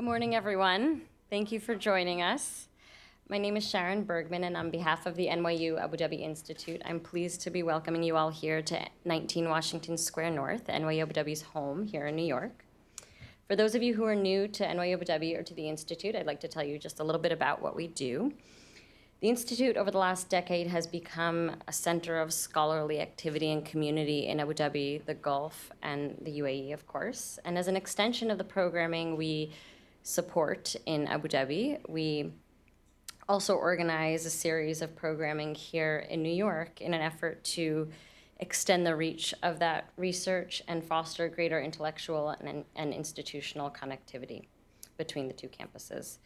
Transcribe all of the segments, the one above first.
Good morning, everyone. Thank you for joining us. My name is Sharon Bergman, and on behalf of the NYU Abu Dhabi Institute, I'm pleased to be welcoming you all here to 19 Washington Square North, NYU Abu Dhabi's home here in New York. For those of you who are new to NYU Abu Dhabi or to the Institute, I'd like to tell you just a little bit about what we do. The Institute over the last decade has become a center of scholarly activity and community in Abu Dhabi, the Gulf, and the UAE, of course. And as an extension of the programming we support in Abu Dhabi, we also organize a series of programming here in New York in an effort to extend the reach of that research and foster greater intellectual and institutional connectivity between the two campuses.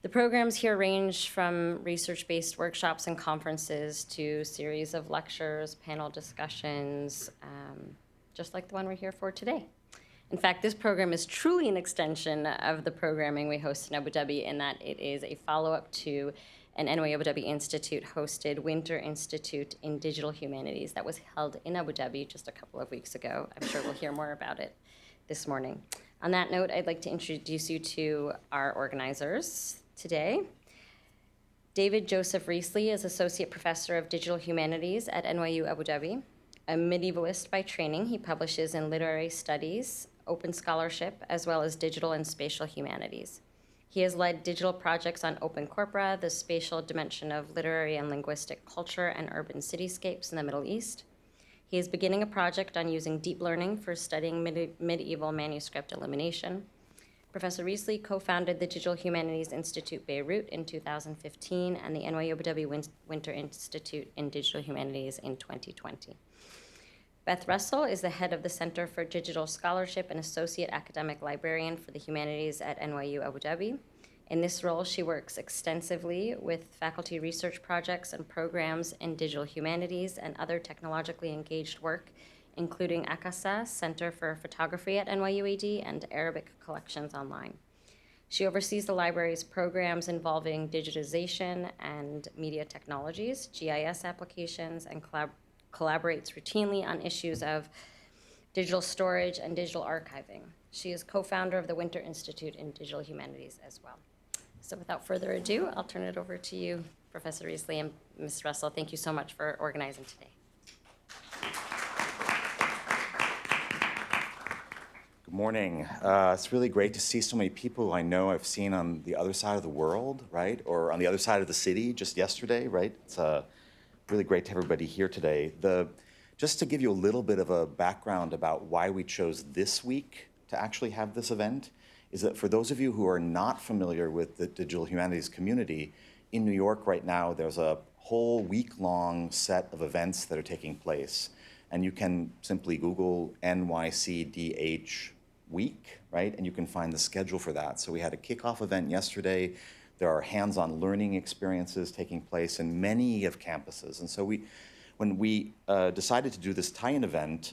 The programs here range from research-based workshops and conferences to series of lectures, panel discussions, just like the one we're here for today. In fact, this program is truly an extension of the programming we host in Abu Dhabi in that it is a follow-up to an NYU Abu Dhabi Institute-hosted Winter Institute in Digital Humanities that was held in Abu Dhabi just a couple of weeks ago. I'm sure we'll hear more about it this morning. On that note, I'd like to introduce you to our organizers today. David Joseph Riesli is Associate Professor of Digital Humanities at NYU Abu Dhabi. A medievalist by training, he publishes in literary studies, open scholarship, as well as digital and spatial humanities. He has led digital projects on open corpora, the spatial dimension of literary and linguistic culture and urban cityscapes in the Middle East. He is beginning a project on using deep learning for studying medieval manuscript elimination. Professor Riesli co-founded the Digital Humanities Institute Beirut in 2015 and the NYU Abu Dhabi Winter Institute in Digital Humanities in 2020. Beth Russell is the head of the Center for Digital Scholarship and Associate Academic Librarian for the Humanities at NYU Abu Dhabi. In this role, she works extensively with faculty research projects and programs in digital humanities and other technologically engaged work, including ACASA, Center for Photography at NYUAD, and Arabic Collections Online. She oversees the library's programs involving digitization and media technologies, GIS applications, and collaborates routinely on issues of digital storage and digital archiving. She is co-founder of the Winter Institute in Digital Humanities as well. So without further ado, I'll turn it over to you, Professor Riesli and Ms. Russell. Thank you so much for organizing today. Good morning. It's really great to see so many people I know I've seen on the other side of the world, right? Or on the other side of the city just yesterday, right? It's really great to have everybody here today. Just to give you a little bit of a background about why we chose this week to actually have this event, is that for those of you who are not familiar with the digital humanities community, in New York right now, there's a whole week-long set of events that are taking place. And you can simply Google NYCDH week, right? And you can find the schedule for that. So we had a kickoff event yesterday. There are hands-on learning experiences taking place in many of campuses. And so when we decided to do this tie-in event,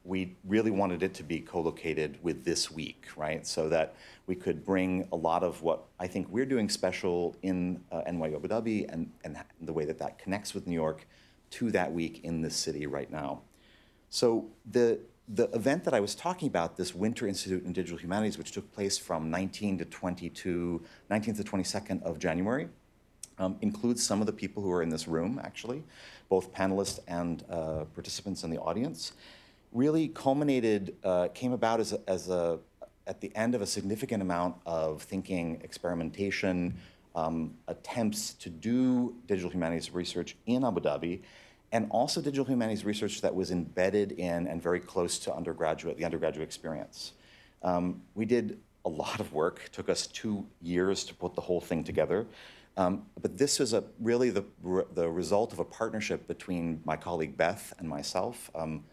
we really wanted it to be co-located with this week, right? So that we could bring a lot of what I think we're doing special in NYU Abu Dhabi and the way that that connects with New York to that week in this city right now. So the event that I was talking about, this Winter Institute in Digital Humanities, which took place from 19th to 22nd of January, includes some of the people who are in this room, actually, both panelists and participants in the audience. Really culminated, came about at the end of a significant amount of thinking, experimentation, attempts to do digital humanities research in Abu Dhabi, and also digital humanities research that was embedded in and very close to the undergraduate experience. We did a lot of work. It took us 2 years to put the whole thing together. But this is really the result of a partnership between my colleague Beth and myself.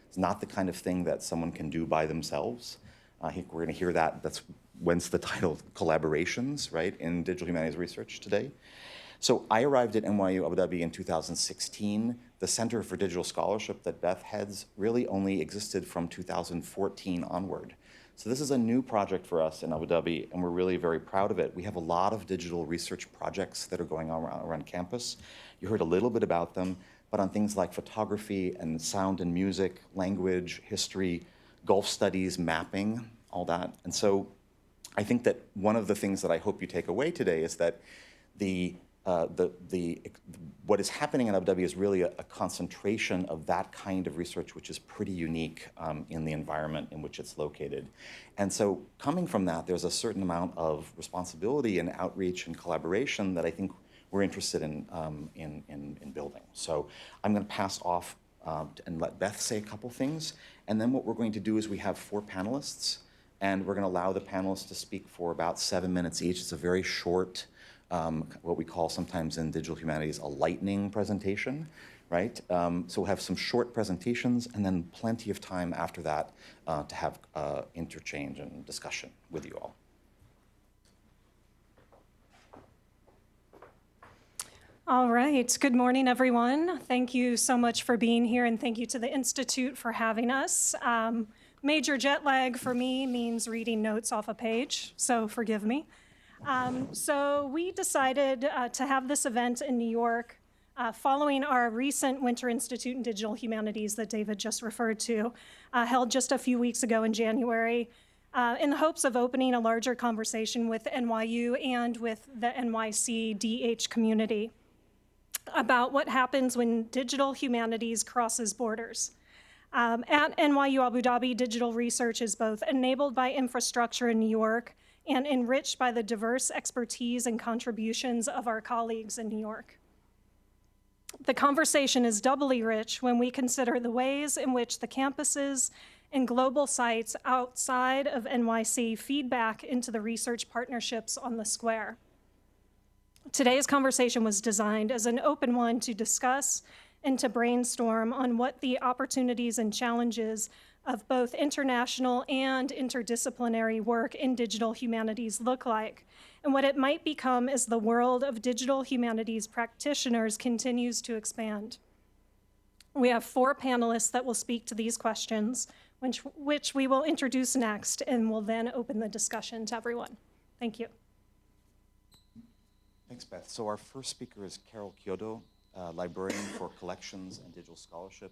It's not the kind of thing that someone can do by themselves. I think we're going to hear that. That's whence the title Collaborations, right, in digital humanities research today. So I arrived at NYU Abu Dhabi in 2016. The Center for Digital Scholarship that Beth heads really only existed from 2014 onward. So this is a new project for us in Abu Dhabi, and we're really very proud of it. We have a lot of digital research projects that are going on around campus. You heard a little bit about them, but on things like photography and sound and music, language, history, Gulf studies, mapping, all that. And so I think that one of the things that I hope you take away today is that what is happening in Abu Dhabi is really a concentration of that kind of research, which is pretty unique in the environment in which it's located. And so coming from that, there's a certain amount of responsibility and outreach and collaboration that I think we're interested in building. So I'm going to pass off and let Beth say a couple things. And then what we're going to do is we have 4 panelists, and we're going to allow the panelists to speak for about 7 minutes each. It's a very short, what we call sometimes in digital humanities, a lightning presentation, right? So we'll have some short presentations and then plenty of time after that to have interchange and discussion with you all. All right. Good morning, everyone. Thank you so much for being here, and thank you to the Institute for having us. Major jet lag for me means reading notes off a page, so forgive me. So we decided to have this event in New York following our recent Winter Institute in Digital Humanities that David just referred to, held just a few weeks ago in January, in the hopes of opening a larger conversation with NYU and with the NYCDH community about what happens when digital humanities crosses borders. At NYU Abu Dhabi, digital research is both enabled by infrastructure in New York and enriched by the diverse expertise and contributions of our colleagues in New York. The conversation is doubly rich when we consider the ways in which the campuses and global sites outside of NYC feed back into the research partnerships on the square. Today's conversation was designed as an open one to discuss and to brainstorm on what the opportunities and challenges of both international and interdisciplinary work in digital humanities look like, and what it might become as the world of digital humanities practitioners continues to expand. We have 4 panelists that will speak to these questions, which we will introduce next, and will then open the discussion to everyone. Thank you. Thanks, Beth. So our first speaker is Carol Chiodo, Librarian for Collections and Digital Scholarship,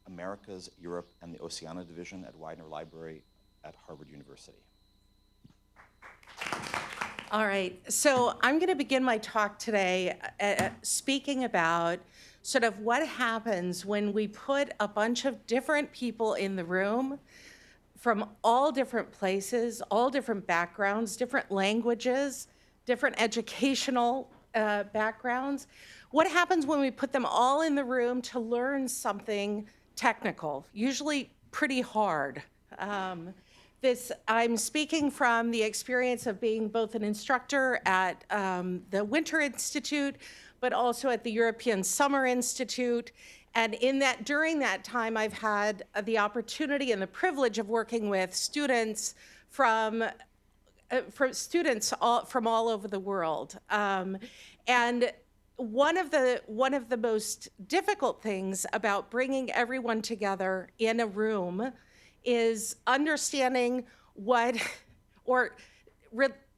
Americas, Europe, and the Oceania Division at Widener Library at Harvard University. All right, so I'm going to begin my talk today speaking about sort of what happens when we put a bunch of different people in the room from all different places, all different backgrounds, different languages, different educational backgrounds. What happens when we put them all in the room to learn something technical, usually pretty hard? I'm speaking from the experience of being both an instructor at the Winter Institute, but also at the European Summer Institute. And during that time, I've had the opportunity and the privilege of working with students from all over the world. And one of the most difficult things about bringing everyone together in a room is understanding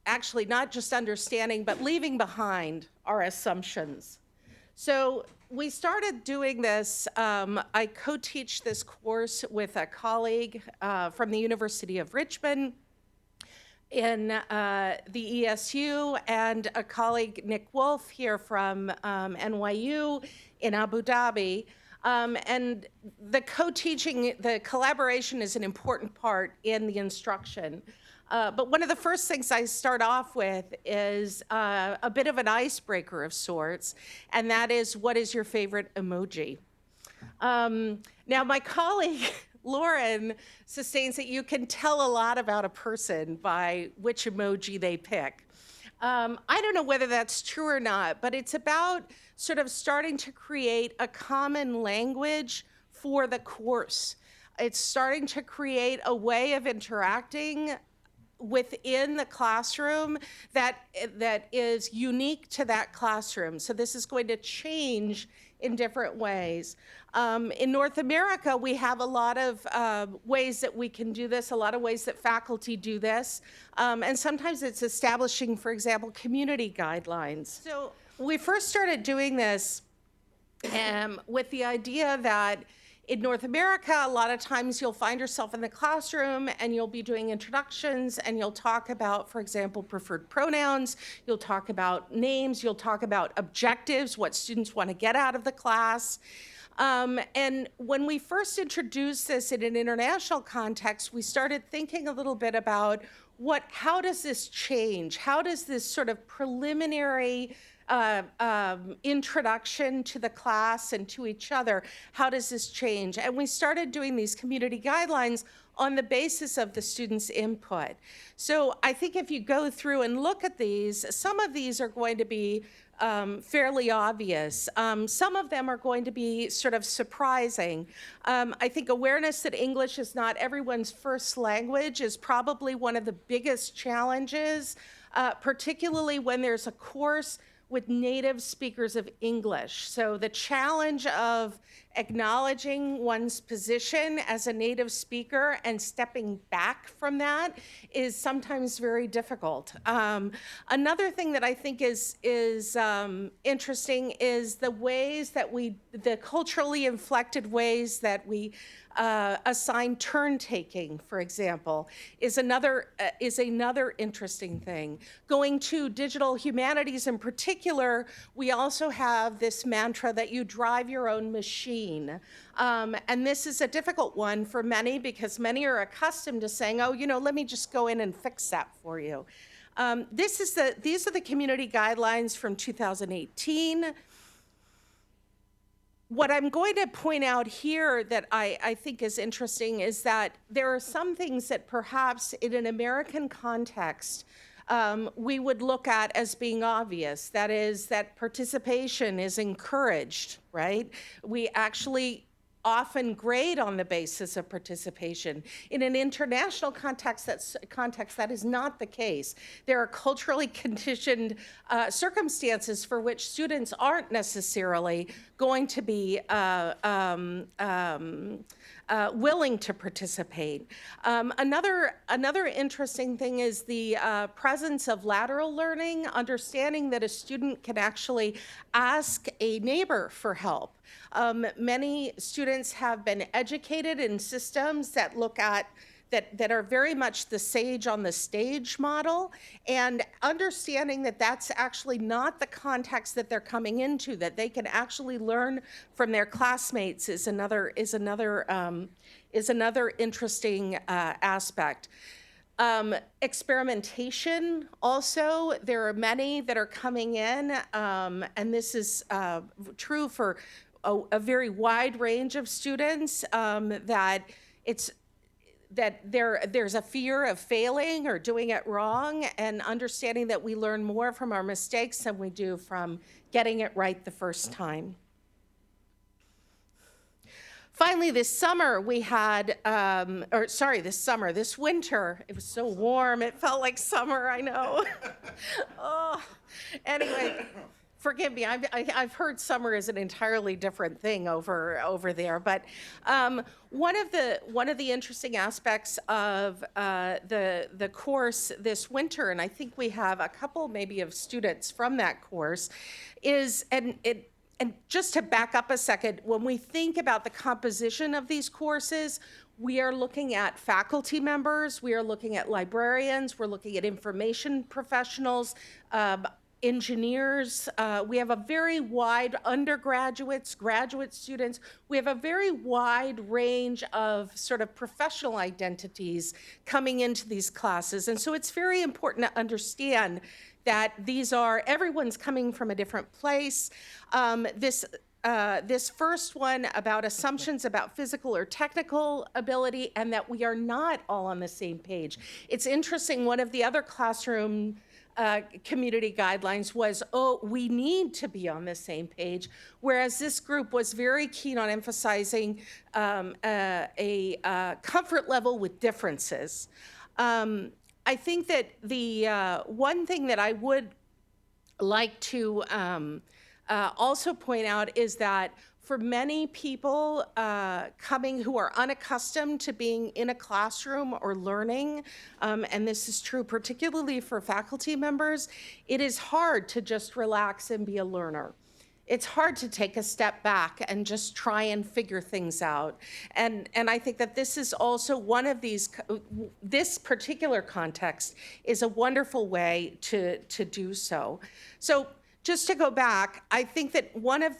actually not just understanding, but leaving behind our assumptions. So we started doing this. I co-teach this course with a colleague from the University of Richmond in the ESU, and a colleague, Nick Wolf, here from NYU in Abu Dhabi. And the co-teaching, the collaboration is an important part in the instruction. But one of the first things I start off with is a bit of an icebreaker of sorts, and that is, what is your favorite emoji? Now, my colleague, Lauren, sustains that you can tell a lot about a person by which emoji they pick. I don't know whether that's true or not, but it's about sort of starting to create a common language for the course. It's starting to create a way of interacting within the classroom that is unique to that classroom. So this is going to change in different ways. In North America, we have a lot of ways that we can do this, a lot of ways that faculty do this. And sometimes it's establishing, for example, community guidelines. So we first started doing this with the idea that In North America, a lot of times you'll find yourself in the classroom and you'll be doing introductions and you'll talk about, for example, preferred pronouns, you'll talk about names, you'll talk about objectives, what students want to get out of the class. And when we first introduced this in an international context, we started thinking a little bit about how does this change? How does this sort of preliminary introduction to the class and to each other, how does this change? And we started doing these community guidelines on the basis of the students' input. So I think if you go through and look at these, some of these are going to be fairly obvious. Some of them are going to be sort of surprising. I think awareness that English is not everyone's first language is probably one of the biggest challenges, particularly when there's a course with native speakers of English. So the challenge of acknowledging one's position as a native speaker and stepping back from that is sometimes very difficult. Another thing that I think is interesting is the ways that the culturally inflected ways that we assign turn taking, for example, is another interesting thing. Going to digital humanities in particular, we also have this mantra that you drive your own machine. And this is a difficult one for many because many are accustomed to saying, oh, let me just go in and fix that for you. These are the community guidelines from 2018. What I'm going to point out here that I think is interesting is that there are some things that perhaps in an American context we would look at as being obvious. That is, that participation is encouraged, right? We actually often grade on the basis of participation. In an international context, that is not the case. There are culturally conditioned circumstances for which students aren't necessarily going to be willing to participate. Another interesting thing is the presence of lateral learning, understanding that a student can actually ask a neighbor for help. Many students have been educated in systems that look at that are very much the sage on the stage model, and understanding that that's actually not the context that they're coming into, that they can actually learn from their classmates is another interesting aspect. Experimentation also, there are many that are coming in, and this is true for a very wide range of students, that there's a fear of failing or doing it wrong, and understanding that we learn more from our mistakes than we do from getting it right the first time. Finally, this winter, it was so warm, it felt like summer, I know. Oh, anyway. Forgive me, I've heard summer is an entirely different thing over there, but one of the interesting aspects of the course this winter, and I think we have a couple maybe of students from that course, is and just to back up a second, when we think about the composition of these courses, we are looking at faculty members, we are looking at librarians, we're looking at information professionals, engineers. We have a very wide undergraduates, graduate students. We have a very wide range of sort of professional identities coming into these classes. And so it's very important to understand that everyone's coming from a different place. This first one about assumptions about physical or technical ability, and that we are not all on the same page. It's interesting, one of the other classroom community guidelines was, we need to be on the same page, whereas this group was very keen on emphasizing a comfort level with differences. I think that the one thing that I would like to also point out is that for many people coming who are unaccustomed to being in a classroom or learning, and this is true particularly for faculty members, it is hard to just relax and be a learner. it's hard to take a step back and just try and figure things out. And I think that this is also one of these, this particular context is a wonderful way to do so. So just to go back, I think that one of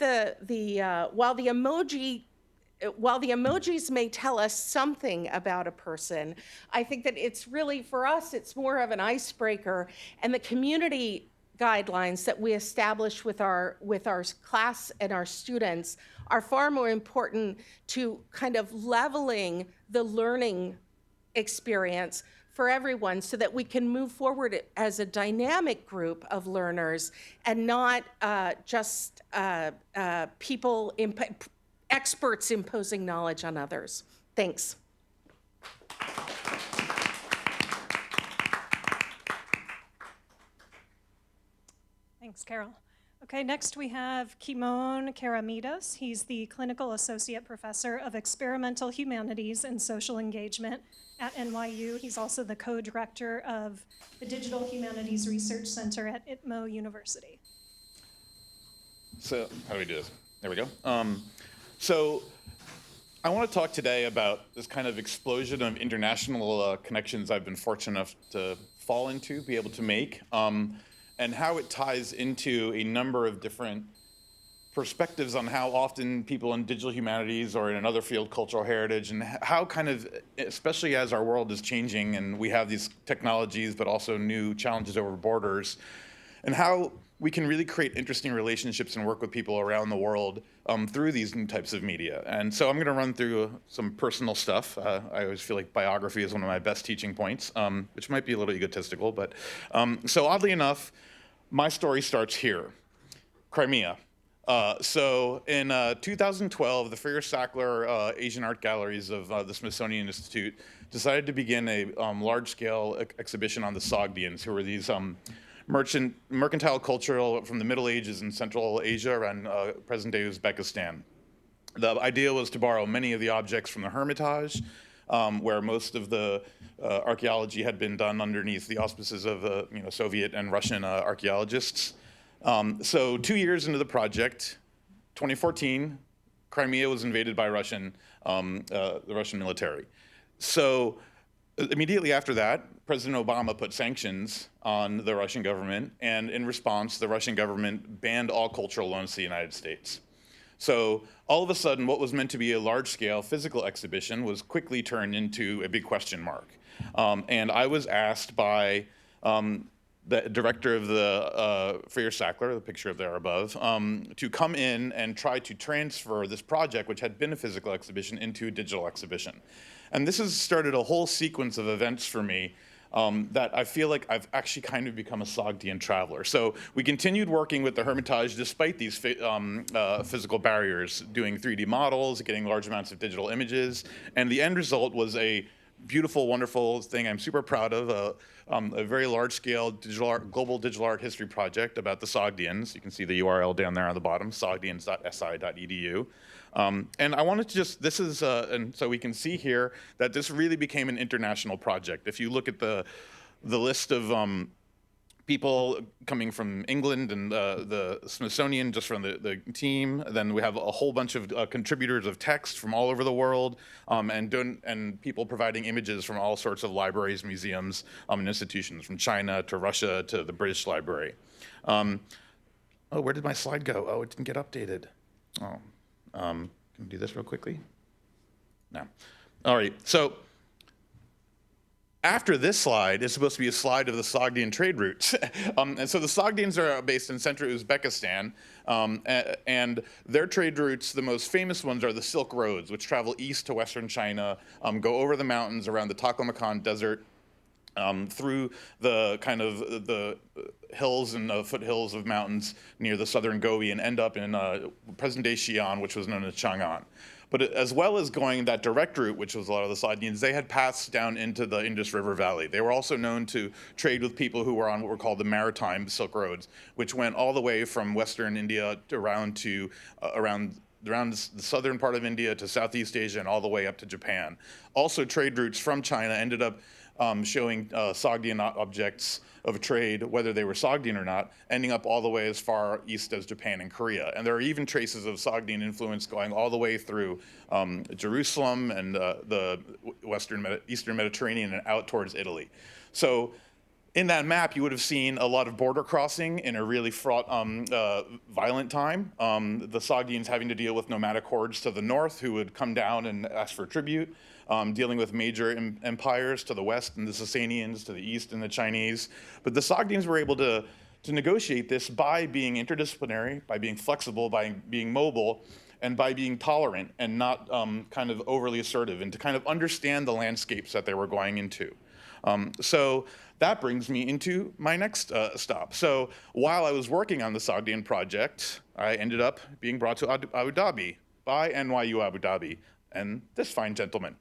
while the emojis may tell us something about a person, I think that it's really, for us, it's more of an icebreaker, and the community guidelines that we establish with our class and our students are far more important to kind of leveling the learning experience for everyone so that we can move forward as a dynamic group of learners and not just people, experts imposing knowledge on others. Thanks. Thanks, Carol. Okay, next we have Kimon Keramidas. He's the Clinical Associate Professor of Experimental Humanities and Social Engagement at NYU. He's also the co-director of the Digital Humanities Research Center at ITMO University. So, how do we do this? There we go. So, I want to talk today about this kind of explosion of international connections I've been fortunate enough to fall into, be able to make, and how it ties into a number of different perspectives on how often people in digital humanities or in another field, cultural heritage, and how kind of, especially as our world is changing and we have these technologies, but also new challenges over borders, and how we can really create interesting relationships and work with people around the world through these new types of media. And so I'm going to run through some personal stuff. I always feel like biography is one of my best teaching points, which might be a little egotistical. But so oddly enough, my story starts here, Crimea. So in 2012, the Freer-Sackler Asian Art Galleries of the Smithsonian Institute decided to begin a large-scale exhibition on the Sogdians, who were these mercantile culture from the Middle Ages in Central Asia and present-day Uzbekistan. The idea was to borrow many of the objects from the Hermitage, where most of the archaeology had been done underneath the auspices of Soviet and Russian archaeologists. So 2 years into the project, 2014, Crimea was invaded by the Russian military. So immediately after that, President Obama put sanctions on the Russian government, and in response, the Russian government banned all cultural loans to the United States. So all of a sudden, what was meant to be a large-scale physical exhibition was quickly turned into a big question mark. And I was asked by the director of the Freer-Sackler, the picture there above, to come in and try to transfer this project, which had been a physical exhibition, into a digital exhibition. And this has started a whole sequence of events for me that I feel like I've actually kind of become a Sogdian traveler. So we continued working with the Hermitage despite these physical barriers, doing 3D models, getting large amounts of digital images, and the end result was a beautiful, wonderful thing I'm super proud of, a very large-scale global digital art history project about the Sogdians. You can see the URL down there on the bottom, sogdians.si.edu. And I wanted to just, and so we can see here that this really became an international project. If you look at the list of people coming from England and the Smithsonian, just from the team, then we have a whole bunch of contributors of text from all over the world, and people providing images from all sorts of libraries, museums, and institutions, from China to Russia to the British Library. Oh, where did my slide go? Oh, it didn't get updated. Oh. Can we do this real quickly? No. All right, so after this slide is supposed to be a slide of the Sogdian trade routes. And so the Sogdians are based in central Uzbekistan, and their trade routes, the most famous ones are the Silk Roads, which travel east to western China, go over the mountains around the Taklamakan Desert, through the kind of the hills and foothills of mountains near the southern Gobi and end up in present-day Xi'an, which was known as Chang'an. But as well as going that direct route, which was a lot of the Sogdians, they had passed down into the Indus River Valley. They were also known to trade with people who were on what were called the maritime Silk Roads, which went all the way from western India around around the southern part of India to Southeast Asia and all the way up to Japan. Also, trade routes from China ended up showing Sogdian objects of trade, whether they were Sogdian or not, ending up all the way as far east as Japan and Korea. And there are even traces of Sogdian influence going all the way through Jerusalem and the Eastern Mediterranean and out towards Italy. So in that map, you would have seen a lot of border crossing in a really fraught, violent time. The Sogdians having to deal with nomadic hordes to the north who would come down and ask for tribute, dealing with major empires to the west and the Sasanians to the east and the Chinese. But the Sogdians were able to negotiate this by being interdisciplinary, by being flexible, by being mobile, and by being tolerant and not kind of overly assertive, and to kind of understand the landscapes that they were going into. So that brings me into my next stop. So while I was working on the Sogdian project, I ended up being brought to Abu Dhabi by NYU Abu Dhabi and this fine gentleman.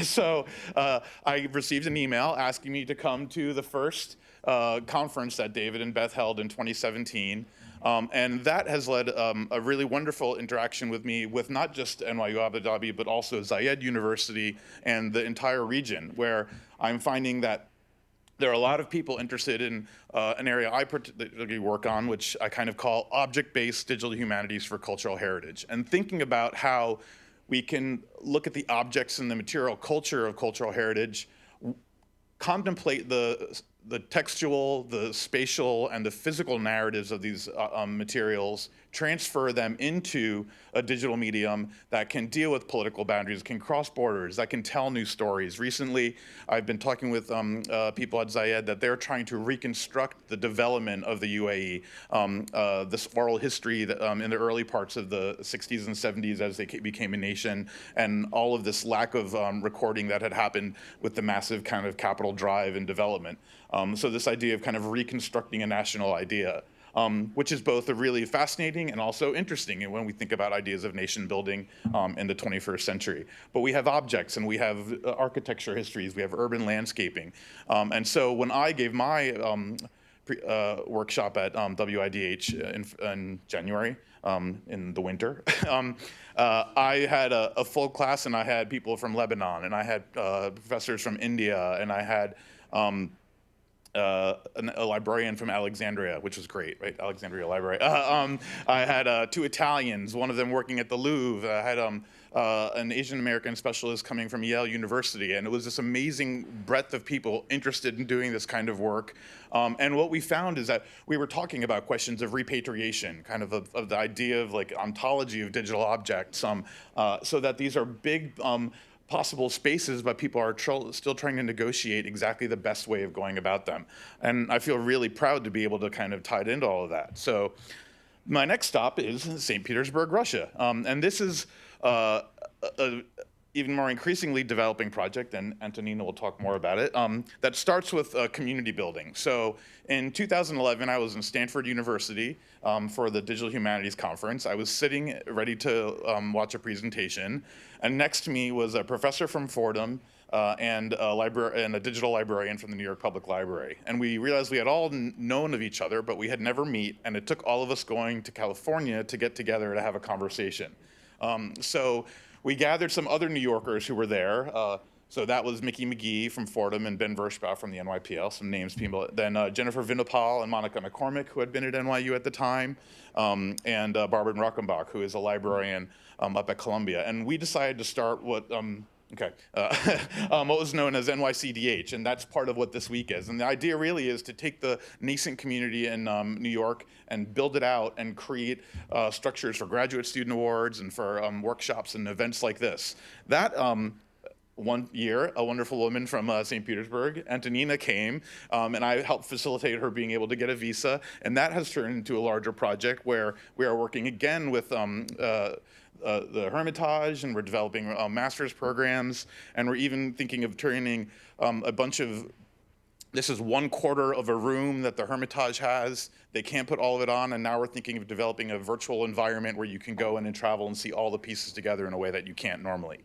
So I received an email asking me to come to the first conference that David and Beth held in 2017. And that has led a really wonderful interaction with me with not just NYU Abu Dhabi, but also Zayed University and the entire region, where I'm finding that there are a lot of people interested in an area I particularly work on, which I kind of call object-based digital humanities for cultural heritage, and thinking about how we can look at the objects and the material culture of cultural heritage, contemplate the textual, the spatial, and the physical narratives of these materials, transfer them into a digital medium that can deal with political boundaries, can cross borders, that can tell new stories. Recently, I've been talking with people at Zayed that they're trying to reconstruct the development of the UAE, this oral history that, in the early parts of the 60s and 70s as they became a nation, and all of this lack of recording that had happened with the massive kind of capital drive and development. So this idea of kind of reconstructing a national idea, which is both a really fascinating and also interesting when we think about ideas of nation building in the 21st century. But we have objects and we have architecture histories, we have urban landscaping. And so when I gave my workshop at WIDH in January, in the winter, I had a full class, and I had people from Lebanon, and I had professors from India, and I had a librarian from Alexandria, which was great, right? Alexandria Library. I had 2 Italians, one of them working at the Louvre. I had an Asian American specialist coming from Yale University, and it was this amazing breadth of people interested in doing this kind of work. And what we found is that we were talking about questions of repatriation, kind of the idea of like ontology of digital objects, so that these are big possible spaces, but people are still trying to negotiate exactly the best way of going about them. And I feel really proud to be able to kind of tie it into all of that. So my next stop is St. Petersburg, Russia. And this is a even more increasingly developing project, and Antonina will talk more about it, that starts with community building. So in 2011, I was in Stanford University for the Digital Humanities Conference. I was sitting ready to watch a presentation, and next to me was a professor from Fordham and a digital librarian from the New York Public Library. And we realized we had all known of each other, but we had never met, and it took all of us going to California to get together to have a conversation. So we gathered some other New Yorkers who were there. So that was Mickey McGee from Fordham and Ben Vershbaugh from the NYPL, some names people. Then Jennifer Vinopal and Monica McCormick, who had been at NYU at the time, and Barbara Rockenbach, who is a librarian up at Columbia. And we decided to start what was known as NYCDH, and that's part of what this week is. And the idea really is to take the nascent community in New York and build it out and create structures for graduate student awards and for workshops and events like this. That one year, a wonderful woman from St. Petersburg, Antonina, came, and I helped facilitate her being able to get a visa, and that has turned into a larger project where we are working again with the Hermitage, and we're developing master's programs, and we're even thinking of turning a bunch of This is 1/4 of a room that the Hermitage has. They can't put all of it on, and now we're thinking of developing a virtual environment where you can go in and travel and see all the pieces together in a way that you can't normally.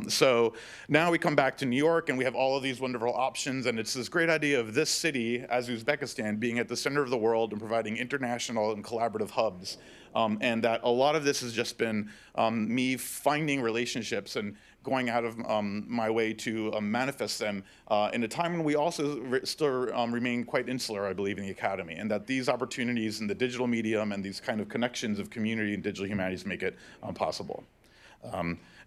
So now we come back to New York, and we have all of these wonderful options, and it's this great idea of this city, as Uzbekistan, being at the center of the world and providing international and collaborative hubs. And that a lot of this has just been me finding relationships and going out of my way to manifest them in a time when we also still remain quite insular, I believe, in the academy, and that these opportunities in the digital medium and these kind of connections of community and digital humanities make it possible.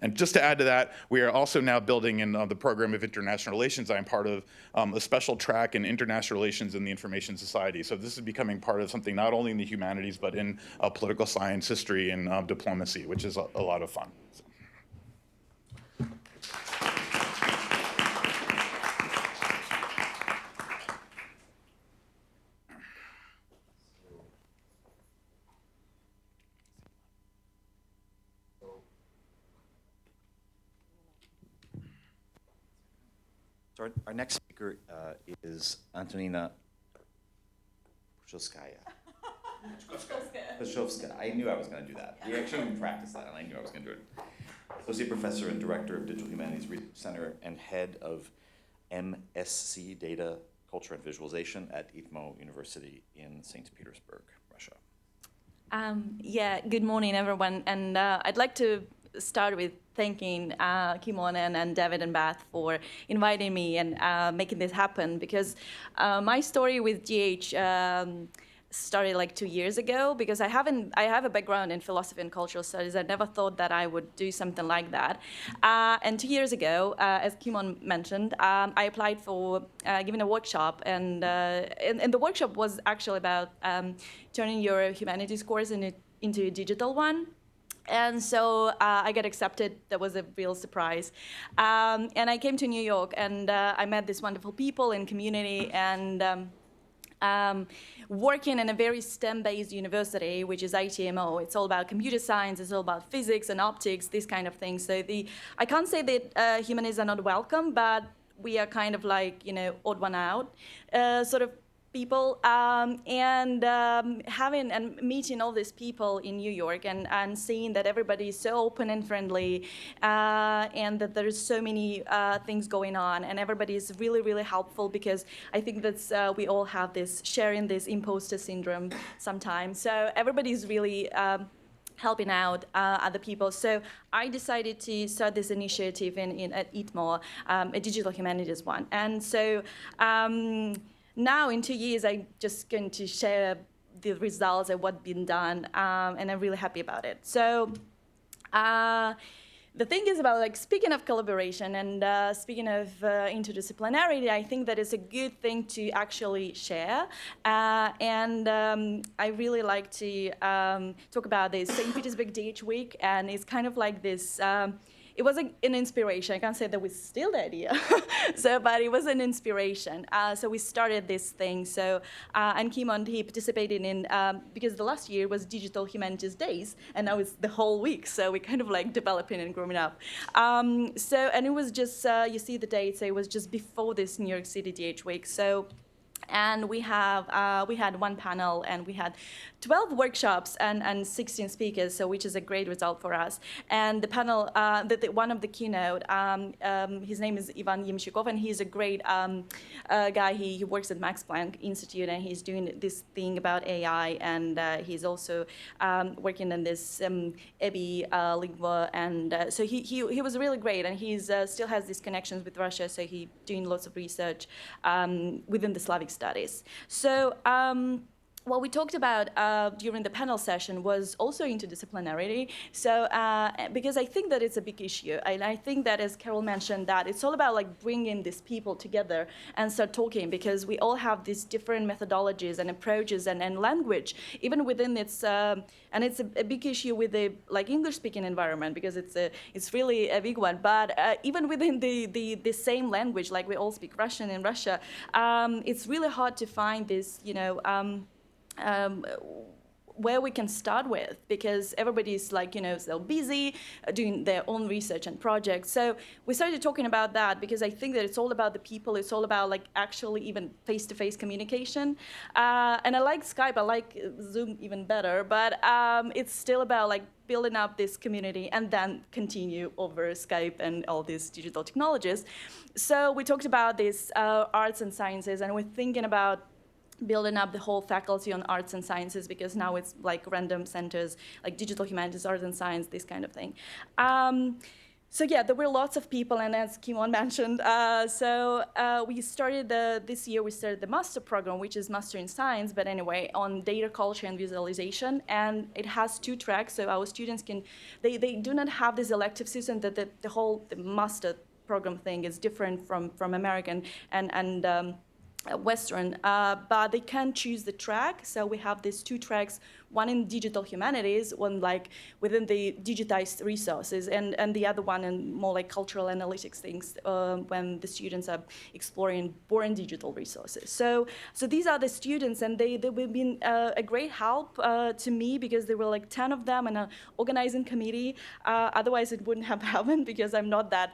And just to add to that, we are also now building in the program of international relations I'm part of, a special track in international relations in the information society. So this is becoming part of something not only in the humanities, but in political science, history, and diplomacy, which is a lot of fun. So. So our next speaker is Antonina Puchkovskaya. Puchkovskaya. I knew I was going to do that. We actually practiced that, and I knew I was going to do it. Associate Professor and Director of Digital Humanities Research Center and Head of MSc Data, Culture, and Visualization at ITMO University in St. Petersburg, Russia. Yeah, good morning, everyone. And I'd like to start with thanking Kimon and David and Beth for inviting me and making this happen, because my story with GH started like 2 years ago, because I have a background in philosophy and cultural studies. I never thought that I would do something like that. And 2 years ago, as Kimon mentioned, I applied for giving a workshop, and the workshop was actually about turning your humanities course into a digital one. And so I got accepted. That was a real surprise. And I came to New York, and I met these wonderful people in community, and working in a very STEM-based university, which is ITMO. It's all about computer science, it's all about physics and optics, these kind of things. So I can't say that humanities are not welcome, but we are kind of like, odd one out sort of people, and having and meeting all these people in New York, and seeing that everybody is so open and friendly, and that there's so many things going on, and everybody is really, really helpful, because I think that we all have this, sharing this imposter syndrome sometimes. So everybody's really helping out other people. So I decided to start this initiative at ITMO, a digital humanities one. And so now, in 2 years, I'm just going to share the results of what's been done, and I'm really happy about it. So the thing is about, speaking of collaboration and speaking of interdisciplinarity, I think that it's a good thing to actually share. And I really like to talk about this St. Petersburg DH Week, and it's kind of like this. It was an inspiration. I can't say that we steal the idea, but it was an inspiration. So we started this thing. So and Kimon, he participated in because the last year was Digital Humanities Days, and now it's the whole week. So we kind of developing and growing up. And it was just you see the date. So it was just before this New York CDH week. So. And we had one panel, and we had 12 workshops and 16 speakers, so which is a great result for us. And the panel, one of the keynote, his name is Ivan Yemshikov, and he's a great guy. He works at Max Planck Institute, and he's doing this thing about AI, and he's also working on this EBI lingua, and so he was really great, and he's still has these connections with Russia, so he's doing lots of research within the Slavic studies. So what we talked about during the panel session was also interdisciplinarity. So because I think that it's a big issue, and I think that, as Carol mentioned, that it's all about bringing these people together and start talking, because we all have these different methodologies and approaches and language, even within its and it's a big issue with the English-speaking environment, because it's really a big one. But even within the same language, like we all speak Russian in Russia, it's really hard to find this, where we can start with, because everybody's like, so busy doing their own research and projects. So we started talking about that because I think that it's all about the people. It's all about like actually even face-to-face communication. And I like Skype. I like Zoom even better. But it's still about like building up this community and then continue over Skype and all these digital technologies. So we talked about this arts and sciences, and we're thinking about building up the whole faculty on arts and sciences, because now it's like random centers, like digital humanities, arts and science, this kind of thing. So yeah, there were lots of people, and as Kimon mentioned, we started this year, we started the master program, which is Master in Science, but anyway, on data culture and visualization, and it has 2 tracks, so our students they do not have this elective system, that the master program thing is different from American and Western, but they can choose the track. So we have these 2 tracks, one in digital humanities, one like within the digitized resources, and the other one in more like cultural analytics things, when the students are exploring born digital resources. So these are the students, and they've been a great help to me, because there were like 10 of them in an organizing committee. Otherwise it wouldn't have happened, because I'm not that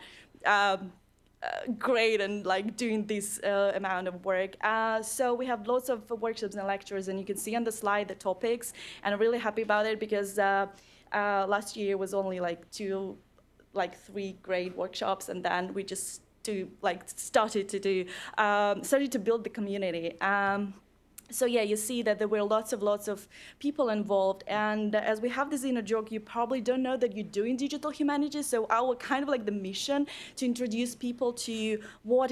great and like doing this amount of work. So we have lots of workshops and lectures, and you can see on the slide the topics, and I'm really happy about it, because last year was only like 3 great workshops, and then we just started to build the community. So yeah, you see that there were lots of people involved, and as we have this inner joke, you probably don't know that you're doing digital humanities. So our kind of like the mission to introduce people to what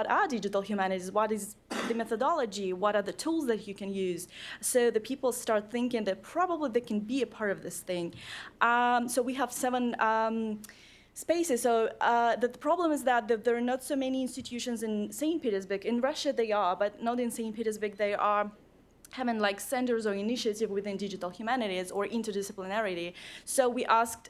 are digital humanities, what is the methodology, what are the tools that you can use. So the people start thinking that probably they can be a part of this thing. So we have 7 spaces. So the problem is that there are not so many institutions in St. Petersburg. In Russia they are, but not in St. Petersburg. They are having like centers or initiative within digital humanities or interdisciplinarity. So we asked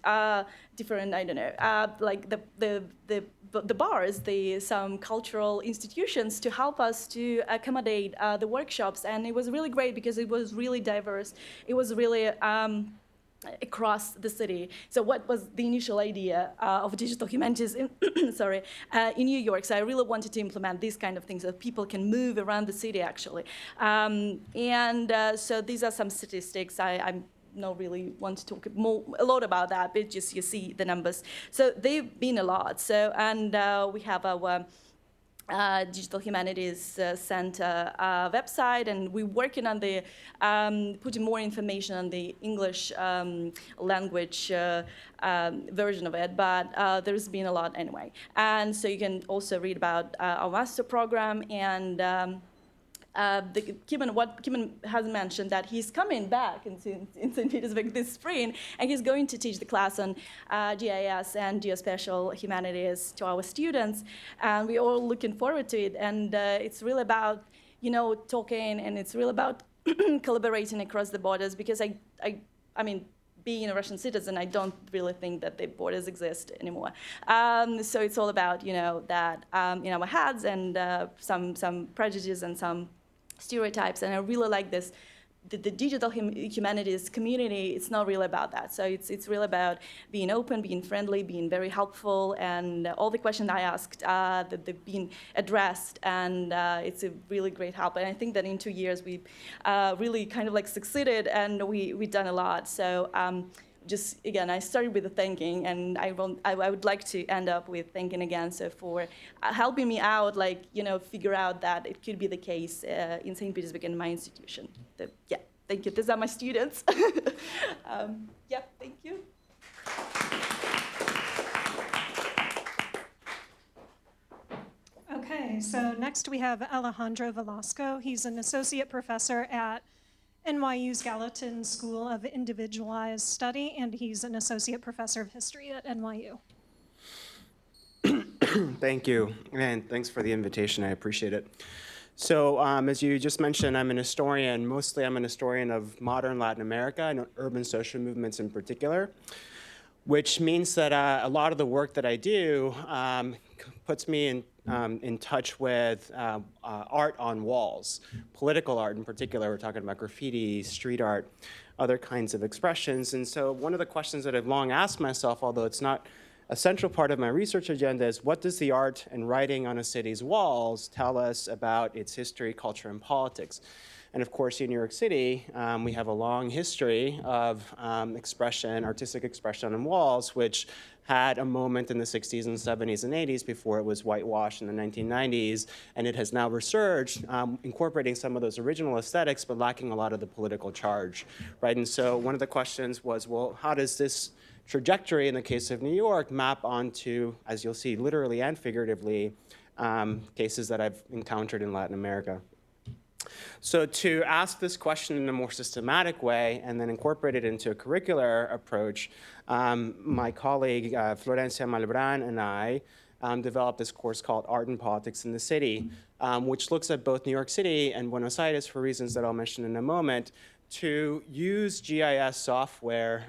different, I don't know, like the bars, some cultural institutions to help us to accommodate the workshops, and it was really great because it was really diverse. It was really across the city. So what was the initial idea of digital humanities in, in New York? So I really wanted to implement these kind of things so people can move around the city, actually. So these are some statistics. I'm not really want to talk a lot about that, but just you see the numbers. So they've been a lot. So, and we have our Digital Humanities Center website, and we're working on the putting more information on the English language version of it, but there's been a lot anyway. And so you can also read about our master program, and Kimon has mentioned that he's coming back in St. Petersburg this spring, and he's going to teach the class on GIS and geospatial humanities to our students, and we're all looking forward to it. And it's really about, talking, and it's really about collaborating across the borders, because I mean, being a Russian citizen, I don't really think that the borders exist anymore. So it's all about, that in our heads, and some prejudices and some stereotypes. And I really like this. The digital humanities community, it's not really about that. So it's really about being open, being friendly, being very helpful, and all the questions I asked, that they've been addressed, and it's a really great help. And I think that in 2 years we really kind of like succeeded, and we've done a lot. So just again, I started with the thanking, and I would like to end up with thanking again. So for helping me out, figure out that it could be the case in St. Petersburg in my institution. Yeah, thank you. These are my students. Yeah, thank you. Okay, so next we have Alejandro Velasco. He's an associate professor at NYU's Gallatin School of Individualized Study, and he's an associate professor of history at NYU. Thank you, and thanks for the invitation. I appreciate it. So as you just mentioned, I'm an historian. Mostly I'm an historian of modern Latin America and urban social movements in particular, which means that a lot of the work that I do puts me in in touch with art on walls, political art in particular. We're talking about graffiti, street art, other kinds of expressions. And so one of the questions that I've long asked myself, although it's not a central part of my research agenda, is what does the art and writing on a city's walls tell us about its history, culture, and politics? And of course, in New York City, we have a long history of artistic expression on walls, which had a moment in the 60s and 70s and 80s before it was whitewashed in the 1990s, and it has now resurged, incorporating some of those original aesthetics, but lacking a lot of the political charge, right? And so one of the questions was, well, how does this trajectory in the case of New York map onto, as you'll see literally and figuratively, cases that I've encountered in Latin America? So to ask this question in a more systematic way and then incorporate it into a curricular approach, my colleague Florencia Malbran and I developed this course called Art and Politics in the City, which looks at both New York City and Buenos Aires for reasons that I'll mention in a moment, to use GIS software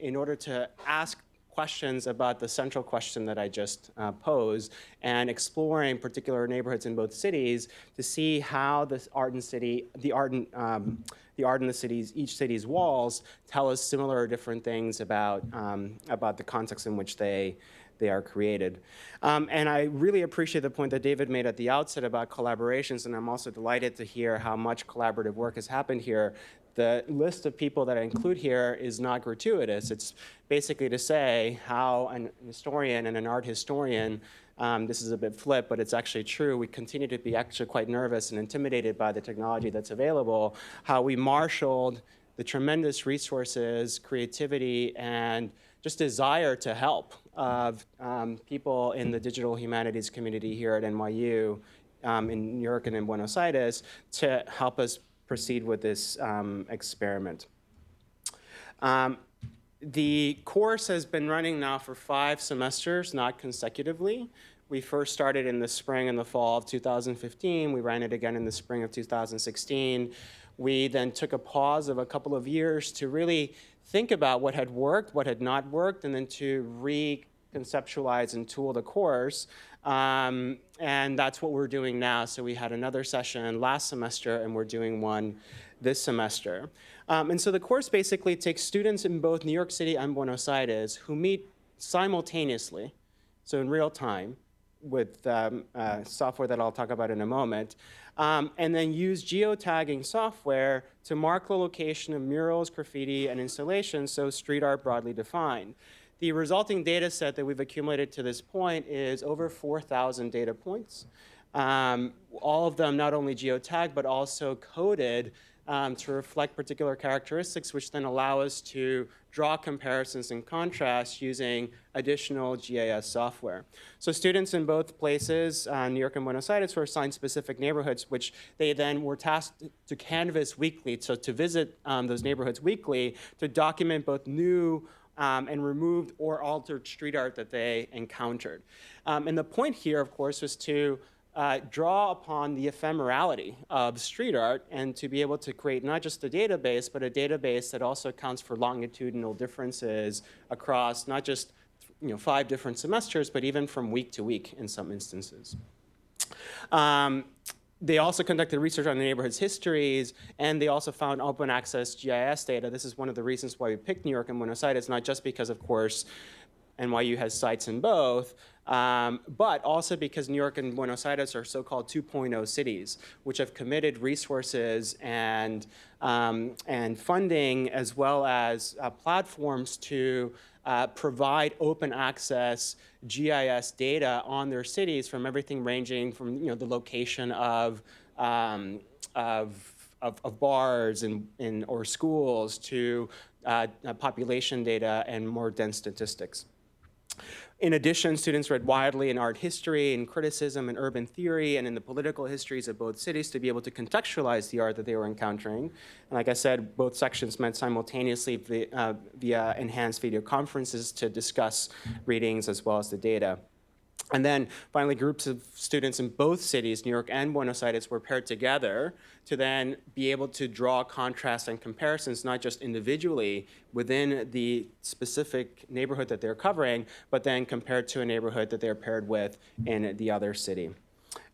in order to ask questions about the central question that I just posed, and exploring particular neighborhoods in both cities to see how the art in the cities, each city's walls, tell us similar or different things about the context in which they are created. And I really appreciate the point that David made at the outset about collaborations, and I'm also delighted to hear how much collaborative work has happened here. The list of people that I include here is not gratuitous. It's basically to say how an historian and an art historian, this is a bit flip, but it's actually true, we continue to be actually quite nervous and intimidated by the technology that's available, how we marshaled the tremendous resources, creativity, and just desire to help of people in the digital humanities community here at NYU, in New York and in Buenos Aires, to help us proceed with this experiment. The course has been running now for 5 semesters, not consecutively. We first started in the spring and the fall of 2015. We ran it again in the spring of 2016. We then took a pause of a couple of years to really think about what had worked, what had not worked, and then to reconceptualize and tool the course. And that's what we're doing now. So we had another session last semester, and we're doing one this semester. And so the course basically takes students in both New York City and Buenos Aires who meet simultaneously, so in real time, with software that I'll talk about in a moment, and then use geotagging software to mark the location of murals, graffiti, and installations, so street art broadly defined. The resulting data set that we've accumulated to this point is over 4,000 data points. All of them not only geotagged, but also coded to reflect particular characteristics, which then allow us to draw comparisons and contrasts using additional GIS software. So students in both places, New York and Buenos Aires, were assigned specific neighborhoods, which they then were tasked to canvass weekly, so to visit those neighborhoods weekly to document both new and removed or altered street art that they encountered. And the point here, of course, was to draw upon the ephemerality of street art and to be able to create not just a database, but a database that also accounts for longitudinal differences across not just 5 different semesters, but even from week to week in some instances. They also conducted research on the neighborhood's histories, and they also found open access GIS data. This is one of the reasons why we picked New York and Buenos Aires, not just because, of course, NYU has sites in both, but also because New York and Buenos Aires are so-called 2.0 cities, which have committed resources and funding, as well as platforms to provide open access GIS data on their cities, from everything ranging from the location of bars or schools to population data and more dense statistics. In addition, students read widely in art history and criticism and urban theory and in the political histories of both cities to be able to contextualize the art that they were encountering. And like I said, both sections met simultaneously via enhanced video conferences to discuss readings as well as the data. And then finally, groups of students in both cities, New York and Buenos Aires, were paired together to then be able to draw contrasts and comparisons, not just individually within the specific neighborhood that they're covering, but then compared to a neighborhood that they're paired with in the other city.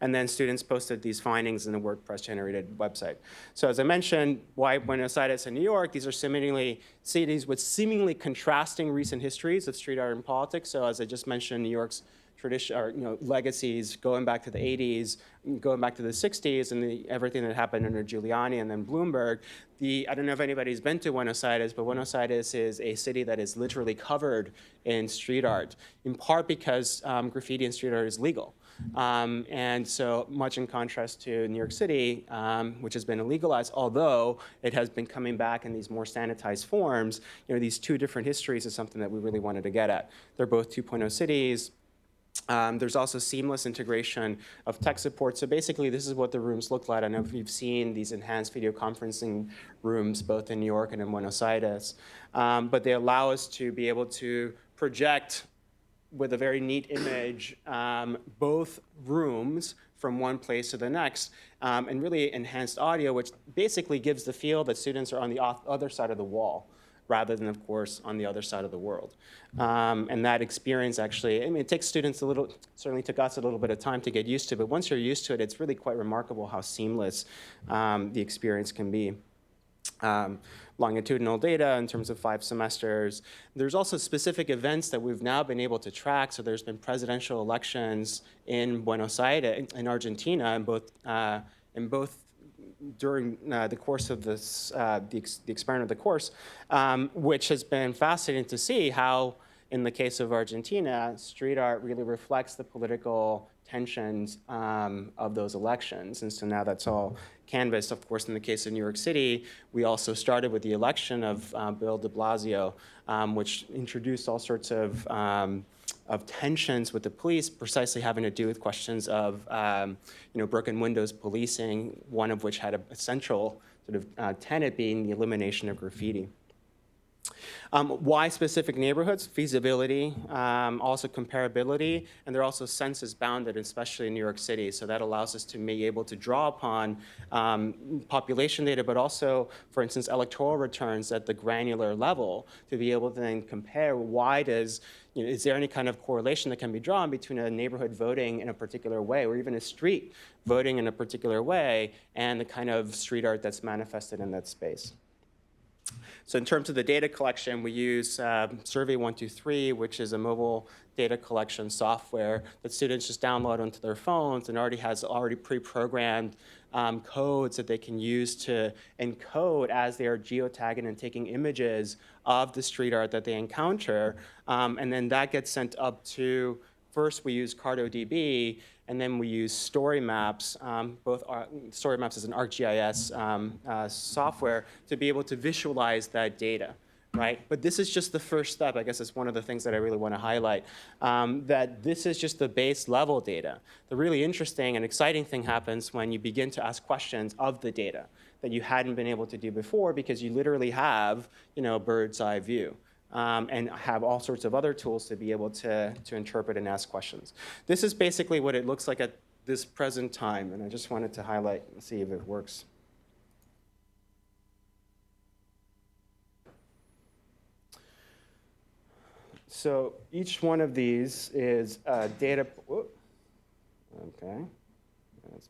And then students posted these findings in a WordPress-generated website. So as I mentioned, why Buenos Aires and New York? These are seemingly cities with seemingly contrasting recent histories of street art and politics. So as I just mentioned, New York's tradition, or legacies going back to the 80s, going back to the 60s, and everything that happened under Giuliani and then Bloomberg. I don't know if anybody's been to Buenos Aires, but Buenos Aires is a city that is literally covered in street art, in part because graffiti and street art is legal. And so much in contrast to New York City, which has been illegalized, although it has been coming back in these more sanitized forms. These two different histories is something that we really wanted to get at. They're both 2.0 cities. There's also seamless integration of tech support. So basically, this is what the rooms look like. I don't know if you've seen these enhanced video conferencing rooms both in New York and in Buenos Aires. But they allow us to be able to project with a very neat image both rooms from one place to the next, and really enhanced audio, which basically gives the feel that students are on the other side of the wall, rather than, of course, on the other side of the world. And that experience actually, it takes students certainly took us a little bit of time to get used to, but once you're used to it, it's really quite remarkable how seamless the experience can be. Longitudinal data in terms of 5 semesters. There's also specific events that we've now been able to track. So there's been presidential elections in Buenos Aires, in Argentina, in both during the course of this, the experiment of the course, which has been fascinating to see how, in the case of Argentina, street art really reflects the political tensions of those elections. And so now that's all canvassed. Of course, in the case of New York City, we also started with the election of Bill de Blasio, which introduced all sorts of tensions with the police, precisely having to do with questions of broken windows policing, one of which had a central sort of tenet being the elimination of graffiti. Why specific neighborhoods? Feasibility, also comparability, and they're also census bounded, especially in New York City. So that allows us to be able to draw upon population data, but also, for instance, electoral returns at the granular level to be able to then compare is there any kind of correlation that can be drawn between a neighborhood voting in a particular way, or even a street voting in a particular way, and the kind of street art that's manifested in that space. So in terms of the data collection, we use Survey123, which is a mobile data collection software that students just download onto their phones and has pre-programmed codes that they can use to encode as they are geotagging and taking images of the street art that they encounter. And then that gets sent up to, first we use CartoDB, and then we use Story Maps. Story Maps is an ArcGIS software to be able to visualize that data, right? But this is just the first step. I guess it's one of the things that I really want to highlight, that this is just the base level data. The really interesting and exciting thing happens when you begin to ask questions of the data that you hadn't been able to do before, because you literally have, a bird's eye view. And have all sorts of other tools to be able to interpret and ask questions. This is basically what it looks like at this present time, and I just wanted to highlight and see if it works. So each one of these is a data. Okay, that's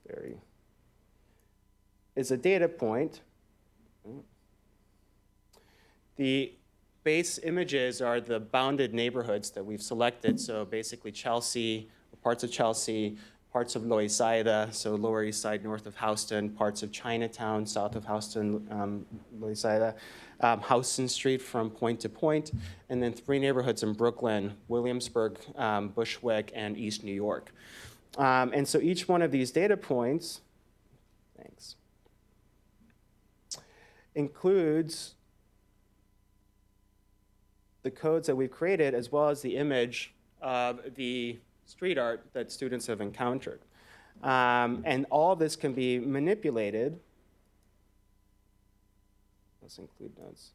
is a data point. The base images are the bounded neighborhoods that we've selected. So basically Chelsea, parts of Chelsea, parts of Loisaida, so Lower East Side north of Houston, parts of Chinatown south of Houston, Loisaida, Houston Street from point to point, and then 3 neighborhoods in Brooklyn, Williamsburg, Bushwick, and East New York. And so each one of these data points, includes the codes that we've created, as well as the image of the street art that students have encountered. And all of this can be manipulated. Let's include notes.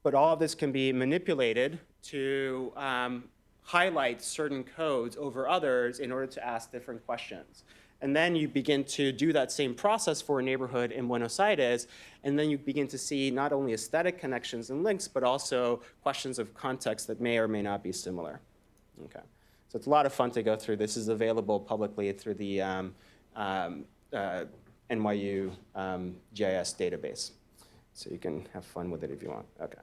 But all of this can be manipulated to highlight certain codes over others in order to ask different questions. And then you begin to do that same process for a neighborhood in Buenos Aires, and then you begin to see not only aesthetic connections and links, but also questions of context that may or may not be similar. Okay. So it's a lot of fun to go through. This is available publicly through the NYU GIS database. So you can have fun with it if you want. Okay.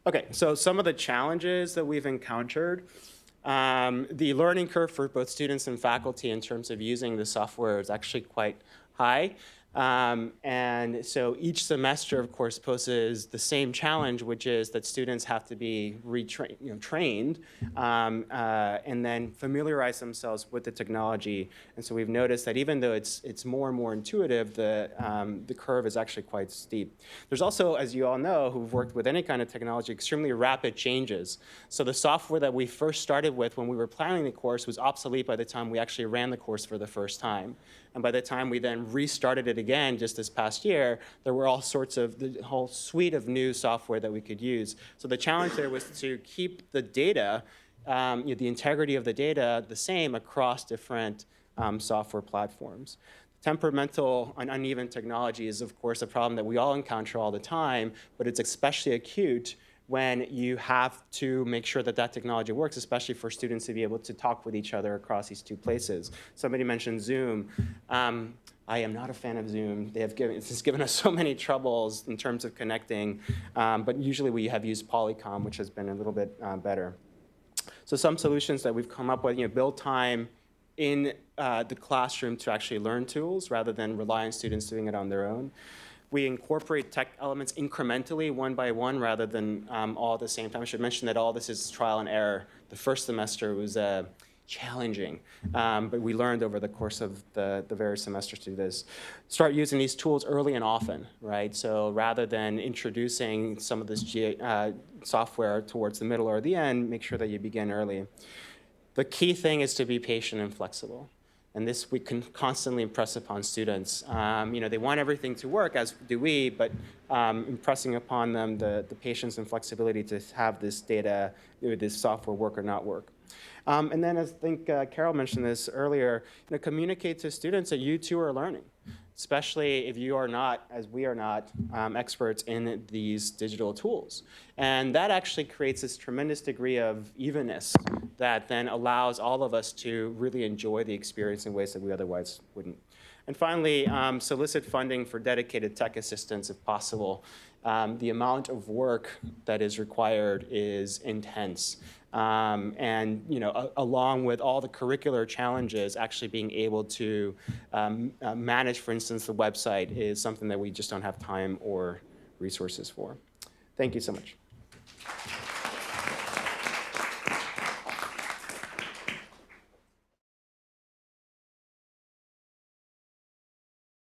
Okay, so some of the challenges that we've encountered. The learning curve for both students and faculty in terms of using the software is actually quite high. And so each semester, of course, poses the same challenge, which is that students have to be trained and then familiarize themselves with the technology. And so we've noticed that even though it's more and more intuitive, the curve is actually quite steep. There's also, as you all know, who've worked with any kind of technology, extremely rapid changes. So the software that we first started with when we were planning the course was obsolete by the time we actually ran the course for the first time. And by the time we then restarted it again just this past year, there were all sorts of, the whole suite of new software that we could use. So the challenge there was to keep the data, the integrity of the data the same across different software platforms. Temperamental and uneven technology is, of course, a problem that we all encounter all the time, but it's especially acute when you have to make sure that that technology works, especially for students to be able to talk with each other across these two places. Somebody mentioned Zoom. I am not a fan of Zoom. It's given us so many troubles in terms of connecting, but usually we have used Polycom, which has been a little bit better. So some solutions that we've come up with, build time in the classroom to actually learn tools rather than rely on students doing it on their own. We incorporate tech elements incrementally, one by one, rather than all at the same time. I should mention that all this is trial and error. The first semester was challenging, but we learned over the course of the various semesters to do this. Start using these tools early and often, right? So rather than introducing some of this software towards the middle or the end, make sure that you begin early. The key thing is to be patient and flexible. And this we can constantly impress upon students. They want everything to work, as do we, but impressing upon them the patience and flexibility to have this data, this software work or not work. And then I think Carol mentioned this earlier, communicate to students that you too are learning, especially if you are not, as we are not, experts in these digital tools. And that actually creates this tremendous degree of evenness that then allows all of us to really enjoy the experience in ways that we otherwise wouldn't. And finally, solicit funding for dedicated tech assistance if possible. The amount of work that is required is intense. And along with all the curricular challenges, actually being able to manage, for instance, the website is something that we just don't have time or resources for. Thank you so much.